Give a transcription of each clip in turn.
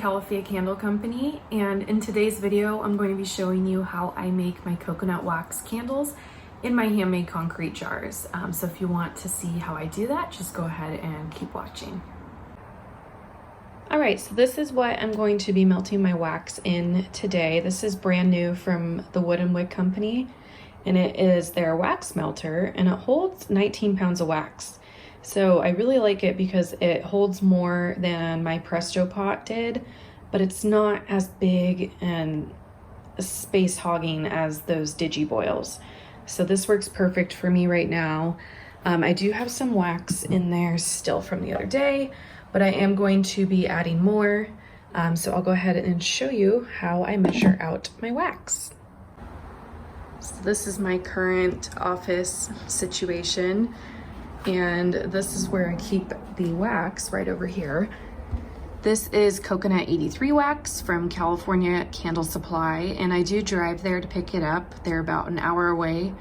Califia Candle Company, and in today's video I'm going to be showing you how I make my coconut wax candles in my handmade concrete jars. So if you want to see how I do that, just go ahead and keep watching. Alright, so this is what I'm going to be melting my wax in today. This is brand new from the Wood and Wick Company, and it is their wax melter, and it holds 19 pounds of wax. So I really like it because it holds more than my Presto pot did, but it's not as big and space hogging as those Digiboils. So this works perfect for me right now. I do have some wax in there still from the other day, but I am going to be adding more. So I'll go ahead and show you how I measure out my wax. So this is my current office situation. And this is where I keep the wax, right over here. This is Coconut 83 wax from California Candle Supply, and I do drive there to pick it up. They're about an hour away,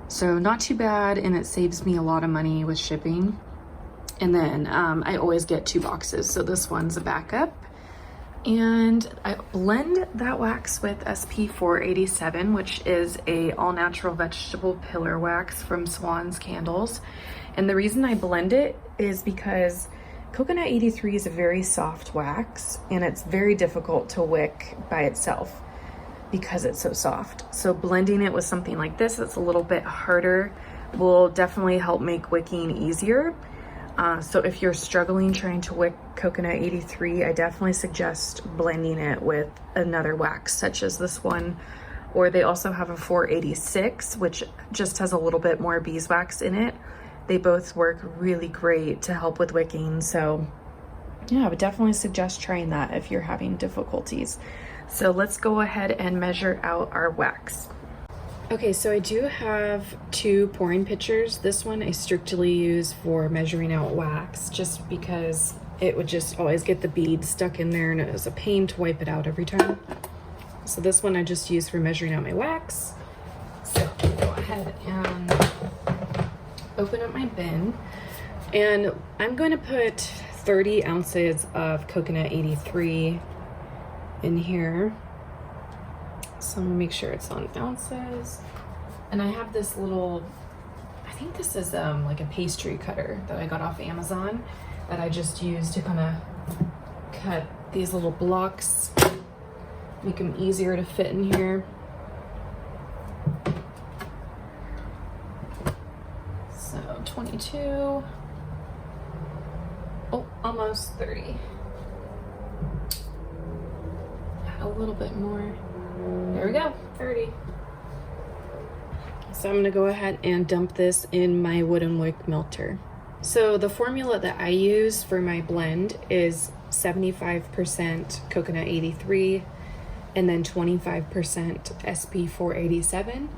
so not too bad, and it saves me a lot of money with shipping. And then I always get 2 boxes, so this one's a backup. And I blend that wax with SP 487, which is a all-natural vegetable pillar wax from Swan's Candles. And the reason I blend it is because Coconut 83 is a very soft wax, and it's very difficult to wick by itself because it's so soft. So blending it with something like this that's a little bit harder will definitely help make wicking easier. So if you're struggling trying to wick Coconut 83, I definitely suggest blending it with another wax such as this one, or they also have a 486, which just has a little bit more beeswax in it. They both work really great to help with wicking. So yeah, I would definitely suggest trying that if you're having difficulties. So let's go ahead and measure out our wax. Okay, so I do have 2 pouring pitchers. This one I strictly use for measuring out wax just because it would just always get the beads stuck in there and it was a pain to wipe it out every time. So this one I just use for measuring out my wax. So go ahead and open up my bin, and I'm going to put 30 ounces of Coconut 83 in here. So I'm gonna make sure it's on ounces. And I have this little, I think this is like a pastry cutter that I got off Amazon that I just use to kind of cut these little blocks, make them easier to fit in here. So 22, oh, almost 30. Add a little bit more. There we go, 30. So I'm gonna go ahead and dump this in my Wood and Wick melter. So the formula that I use for my blend is 75% Coconut 83 and then 25% SP 487.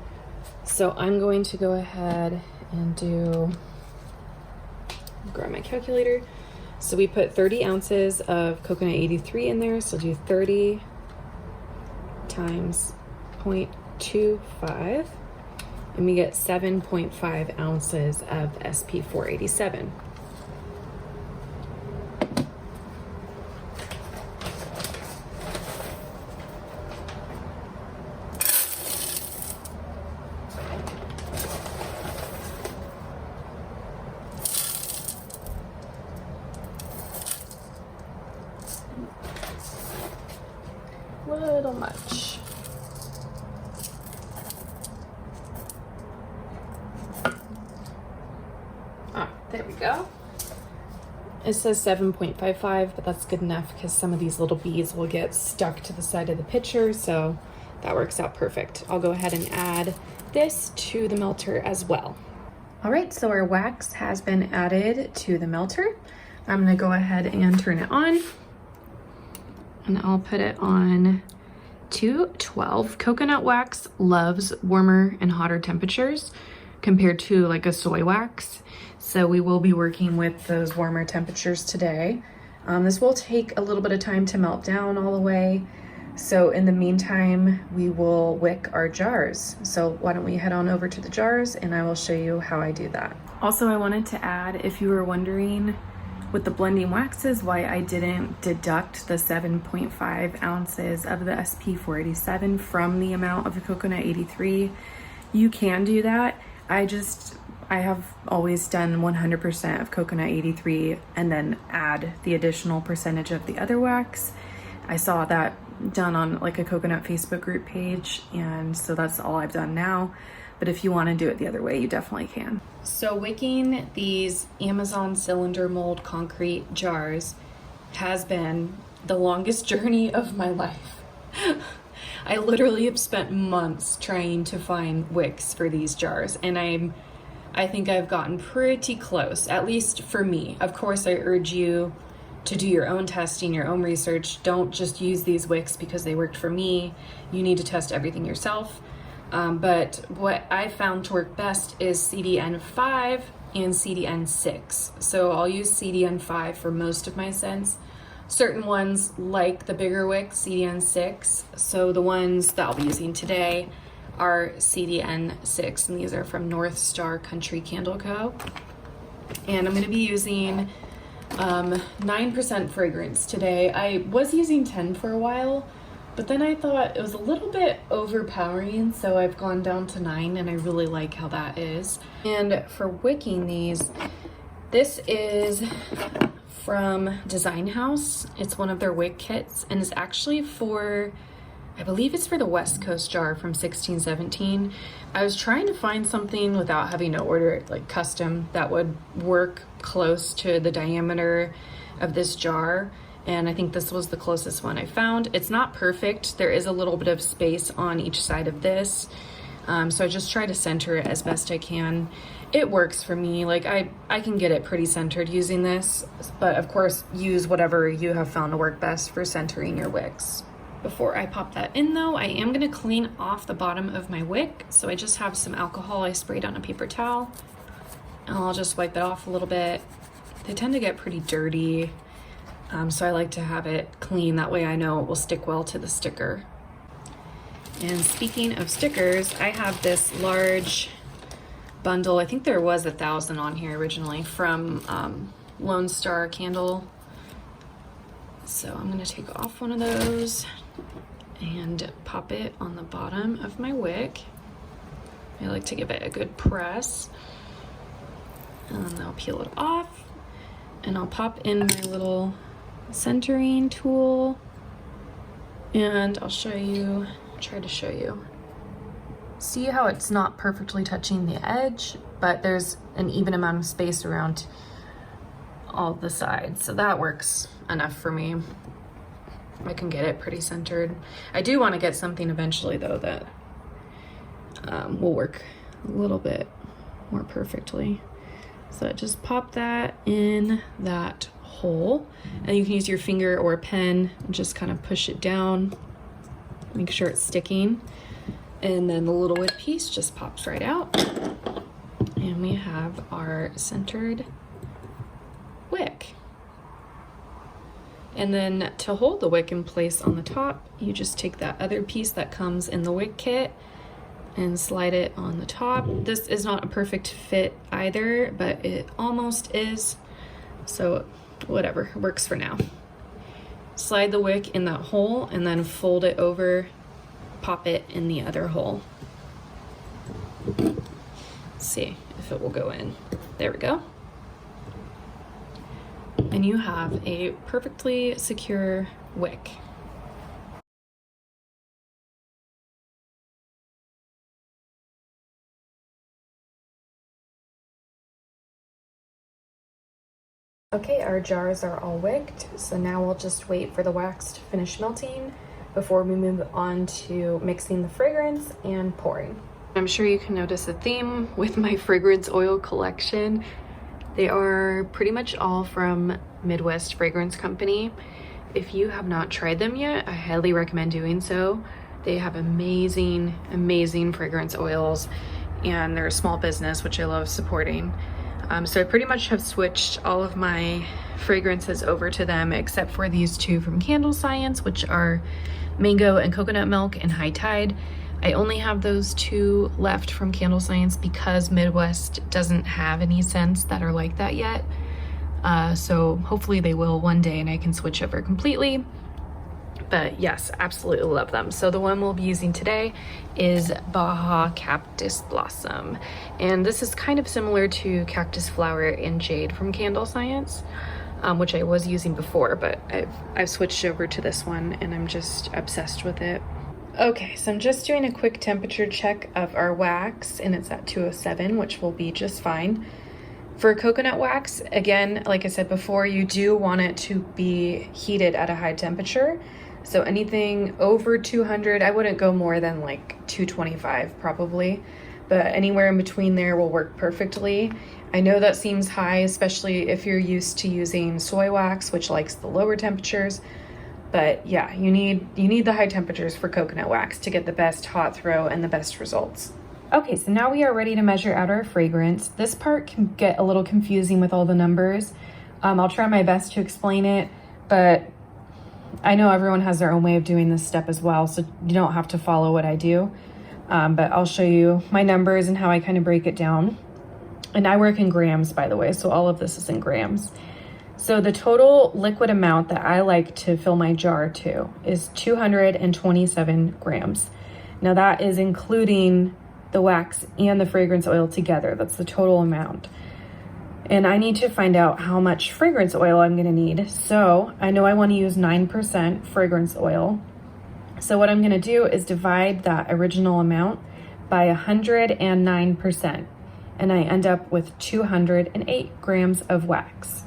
So I'm going to go ahead and grab my calculator. So we put 30 ounces of Coconut 83 in there, so do 30 times 0.25, and we get 7.5 ounces of SP 487. Little much. There we go. It says 7.55, but that's good enough because some of these little beads will get stuck to the side of the pitcher, so that works out perfect. I'll go ahead and add this to the melter as well. All right, so our wax has been added to the melter. I'm gonna go ahead and turn it on, and I'll put it on 212. Coconut wax loves warmer and hotter temperatures compared to like a soy wax. So we will be working with those warmer temperatures today. This will take a little bit of time to melt down all the way. So in the meantime, we will wick our jars. So why don't we head on over to the jars and I will show you how I do that. Also, I wanted to add, if you were wondering with the blending waxes why I didn't deduct the 7.5 ounces of the SP 487 from the amount of the Coconut 83. You can do that. I have always done 100% of Coconut 83 and then add the additional percentage of the other wax. I saw that done on like a coconut Facebook group page, and so that's all I've done now. But if you want to do it the other way, you definitely can. So wicking these Amazon cylinder mold concrete jars has been the longest journey of my life. I literally have spent months trying to find wicks for these jars, and I think I've gotten pretty close, at least for me. Of course, I urge you to do your own testing, your own research. Don't just use these wicks because they worked for me. You need to test everything yourself. But what I found to work best is CDN5 and CDN6. So I'll use CDN5 for most of my scents. Certain ones like the bigger wick, CDN6. So the ones that I'll be using today are CDN6, and these are from North Star Country Candle Co. And I'm going to be using 9% fragrance today. I was using 10 for a while, but then I thought it was a little bit overpowering, so I've gone down to 9, and I really like how that is. And for wicking these, this is from Design House. It's one of their wick kits, and it's actually for, I believe it's for the West Coast jar from 1617. I was trying to find something without having to order it like custom that would work close to the diameter of this jar, and I think this was the closest one I found. It's not perfect. There is a little bit of space on each side of this, so I just try to center it as best I can. It works for me. Like I can get it pretty centered using this, but of course use whatever you have found to work best for centering your wicks. Before I pop that in though, I am gonna clean off the bottom of my wick. So I just have some alcohol I sprayed on a paper towel, and I'll just wipe it off a little bit. They tend to get pretty dirty, so I like to have it clean. That way I know it will stick well to the sticker. And speaking of stickers, I have this large bundle. I think there was 1,000 on here originally from Lone Star Candle. So I'm gonna take off one of those and pop it on the bottom of my wick. I like to give it a good press, and then I'll peel it off, and I'll pop in my little centering tool, and I'll try to show you. See how it's not perfectly touching the edge, but there's an even amount of space around all the sides, so that works enough for me. I can get it pretty centered. I do want to get something eventually though that will work a little bit more perfectly. So just pop that in that hole, and you can use your finger or a pen and just kind of push it down, make sure it's sticking, and then the little wick piece just pops right out, and we have our centered wick. And then to hold the wick in place on the top, you just take that other piece that comes in the wick kit and slide it on the top. This is not a perfect fit either, but it almost is, so whatever, it works for now. Slide the wick in that hole and then fold it over, pop it in the other hole. Let's see if it will go in. There we go. And you have a perfectly secure wick. Okay, our jars are all wicked, so now we'll just wait for the wax to finish melting before we move on to mixing the fragrance and pouring. I'm sure you can notice a theme with my fragrance oil collection. They are pretty much all from Midwest Fragrance Company. If you have not tried them yet, I highly recommend doing so. They have amazing, amazing fragrance oils, and they're a small business, which I love supporting. So I pretty much have switched all of my fragrances over to them, except for these two from Candle Science, which are Mango and Coconut Milk and High Tide. I only have those two left from Candle Science because Midwest doesn't have any scents that are like that yet. So hopefully they will one day and I can switch over completely. But yes, absolutely love them. So the one we'll be using today is Baja Cactus Blossom. And this is kind of similar to Cactus Flower and Jade from Candle Science, which I was using before, but I've switched over to this one and I'm just obsessed with it. Okay, so I'm just doing a quick temperature check of our wax and it's at 207, which will be just fine. For coconut wax, again, like I said before, you do want it to be heated at a high temperature. So anything over 200, I wouldn't go more than like 225 probably, but anywhere in between there will work perfectly. I know that seems high, especially if you're used to using soy wax, which likes the lower temperatures. But yeah, you need the high temperatures for coconut wax to get the best hot throw and the best results. Okay, so now we are ready to measure out our fragrance. This part can get a little confusing with all the numbers. I'll try my best to explain it, but I know everyone has their own way of doing this step as well, so you don't have to follow what I do. But I'll show you my numbers and how I kind of break it down. And I work in grams, by the way, so all of this is in grams. So the total liquid amount that I like to fill my jar to is 227 grams. Now that is including the wax and the fragrance oil together. That's the total amount. And I need to find out how much fragrance oil I'm gonna need. So I know I wanna use 9% fragrance oil. So what I'm gonna do is divide that original amount by 109%. And I end up with 208 grams of wax.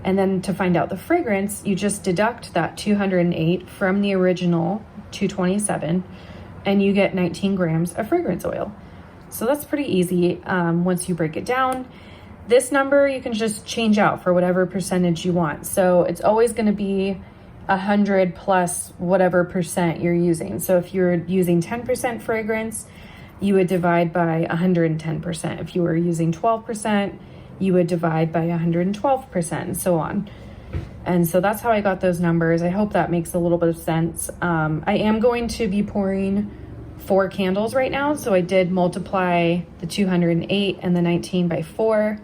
And then to find out the fragrance, you just deduct that 208 from the original 227 and you get 19 grams of fragrance oil. So that's pretty easy once you break it down. This number you can just change out for whatever percentage you want. So it's always gonna be 100 plus whatever percent you're using. So if you're using 10% fragrance, you would divide by 110%. If you were using 12%, you would divide by 112% and so on. And so that's how I got those numbers. I hope that makes a little bit of sense. I am going to be pouring 4 candles right now. So I did multiply the 208 and the 19 by 4.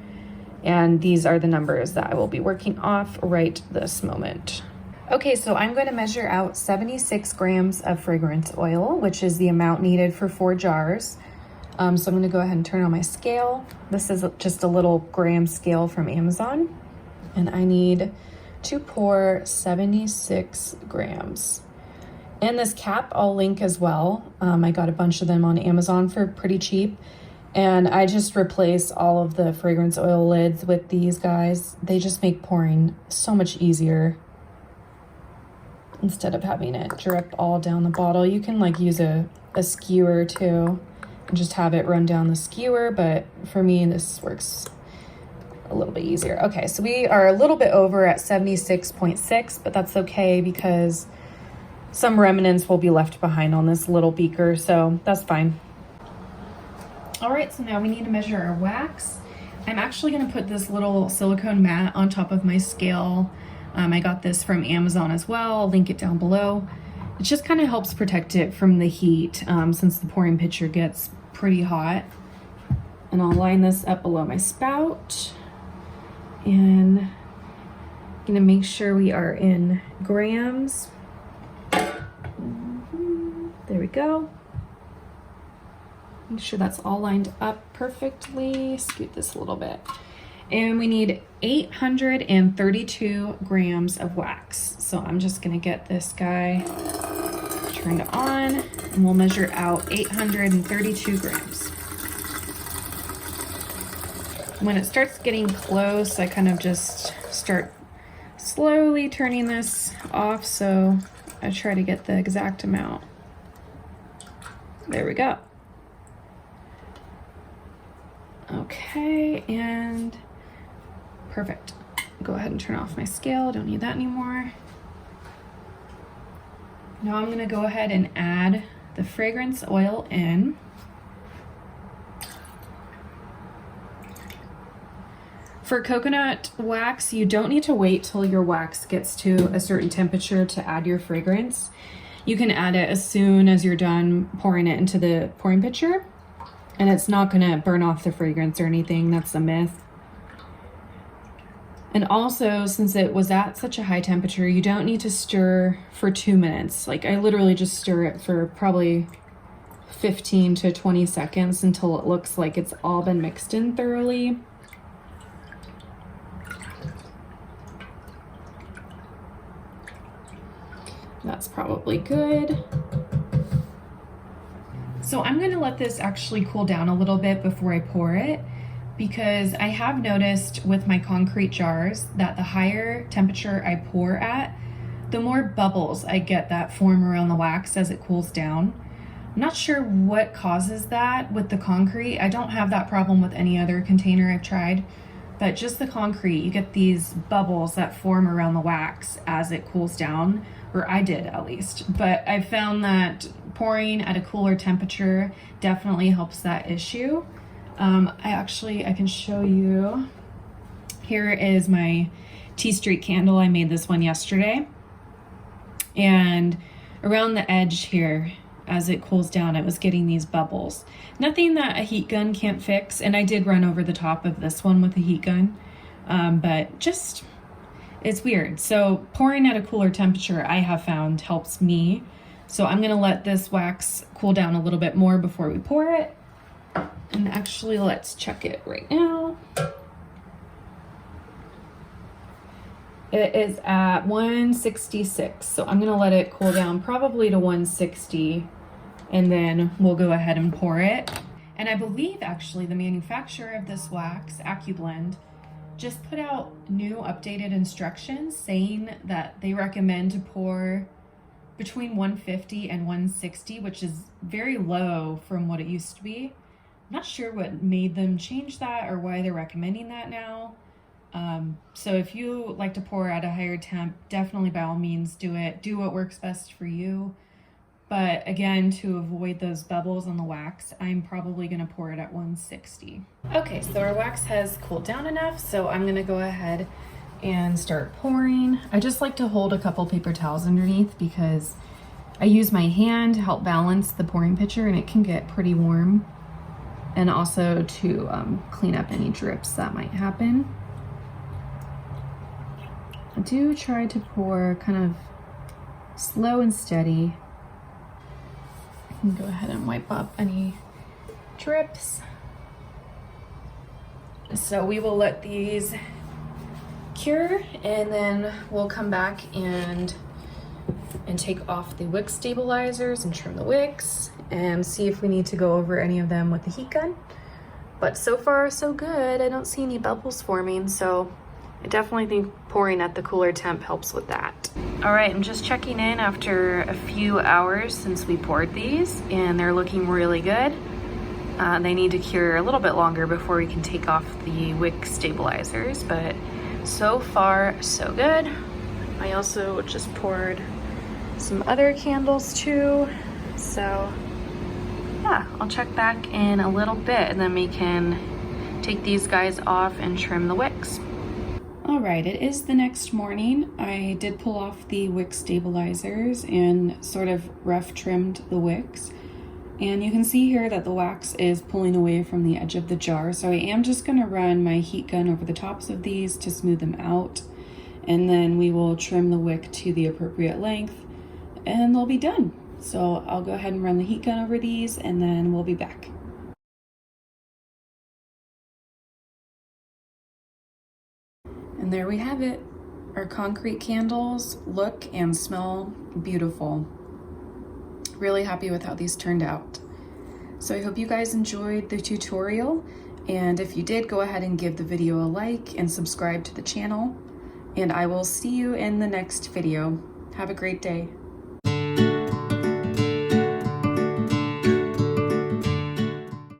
And these are the numbers that I will be working off right this moment. Okay, so I'm going to measure out 76 grams of fragrance oil, which is the amount needed for 4 jars. So I'm going to go ahead and turn on my scale. This is just a little gram scale from Amazon. And I need to pour 76 grams. And this cap I'll link as well. I got a bunch of them on Amazon for pretty cheap. And I just replace all of the fragrance oil lids with these guys. They just make pouring so much easier instead of having it drip all down the bottle. You can like use a skewer too and just have it run down the skewer, but for me this works a little bit easier. Okay, so we are a little bit over at 76.6, but that's okay because some remnants will be left behind on this little beaker, so that's fine. All right, so now we need to measure our wax. I'm actually gonna put this little silicone mat on top of my scale. I got this from Amazon as well. I'll link it down below. It just kind of helps protect it from the heat since the pouring pitcher gets pretty hot. And I'll line this up below my spout. And I'm gonna make sure we are in grams. There we go. Make sure that's all lined up perfectly. Scoot this a little bit. And we need 832 grams of wax. So I'm just gonna get this guy turned on and we'll measure out 832 grams. When it starts getting close, I kind of just start slowly turning this off so I try to get the exact amount. There we go. Okay, and perfect. Go ahead and turn off my scale. Don't need that anymore. Now I'm gonna go ahead and add the fragrance oil in. For coconut wax, you don't need to wait till your wax gets to a certain temperature to add your fragrance. You can add it as soon as you're done pouring it into the pouring pitcher, and it's not gonna burn off the fragrance or anything. That's a myth. And also, since it was at such a high temperature, you don't need to stir for 2 minutes. Like, I literally just stir it for probably 15 to 20 seconds until it looks like it's all been mixed in thoroughly. That's probably good. So I'm gonna let this actually cool down a little bit before I pour it, because I have noticed with my concrete jars that the higher temperature I pour at, the more bubbles I get that form around the wax as it cools down. I'm not sure what causes that with the concrete. I don't have that problem with any other container I've tried, but just the concrete, you get these bubbles that form around the wax as it cools down, or I did at least. But I found that pouring at a cooler temperature definitely helps that issue. I can show you. Here is my Tea Street candle. I made this one yesterday. And around the edge here, as it cools down, it was getting these bubbles. Nothing that a heat gun can't fix, and I did run over the top of this one with a heat gun, but just, it's weird. So pouring at a cooler temperature, I have found, helps me. So I'm gonna let this wax cool down a little bit more before we pour it. And actually, let's check it right now. It is at 166, so I'm gonna let it cool down probably to 160, and then we'll go ahead and pour it. And I believe actually the manufacturer of this wax, AccuBlend, just put out new updated instructions saying that they recommend to pour between 150 and 160, which is very low from what it used to be. I'm not sure what made them change that or why they're recommending that now. So if you like to pour at a higher temp, definitely by all means do it. Do what works best for you. But again, to avoid those bubbles on the wax, I'm probably gonna pour it at 160. Okay, so our wax has cooled down enough, so I'm gonna go ahead and start pouring. I just like to hold a couple paper towels underneath because I use my hand to help balance the pouring pitcher, and it can get pretty warm. And also to clean up any drips that might happen. I do try to pour kind of slow and steady. I can go ahead and wipe up any drips. So we will let these cure, and then we'll come back and take off the wick stabilizers and trim the wicks and see if we need to go over any of them with the heat gun. But so far so good. I don't see any bubbles forming, so I definitely think pouring at the cooler temp helps with that. All right, I'm just checking in after a few hours since we poured these, and they're looking really good. They need to cure a little bit longer before we can take off the wick stabilizers, but so far so good. I also just poured some other candles too, so yeah, I'll check back in a little bit and then we can take these guys off and trim the wicks. All right, it is the next morning. I did pull off the wick stabilizers and sort of rough trimmed the wicks. And you can see here that the wax is pulling away from the edge of the jar. So I am just gonna run my heat gun over the tops of these to smooth them out. And then we will trim the wick to the appropriate length and they'll be done. So I'll go ahead and run the heat gun over these and then we'll be back. And there we have it. Our concrete candles look and smell beautiful. Really happy with how these turned out. So I hope you guys enjoyed the tutorial, and if you did, go ahead and give the video a like and subscribe to the channel, and I will see you in the next video. Have a great day.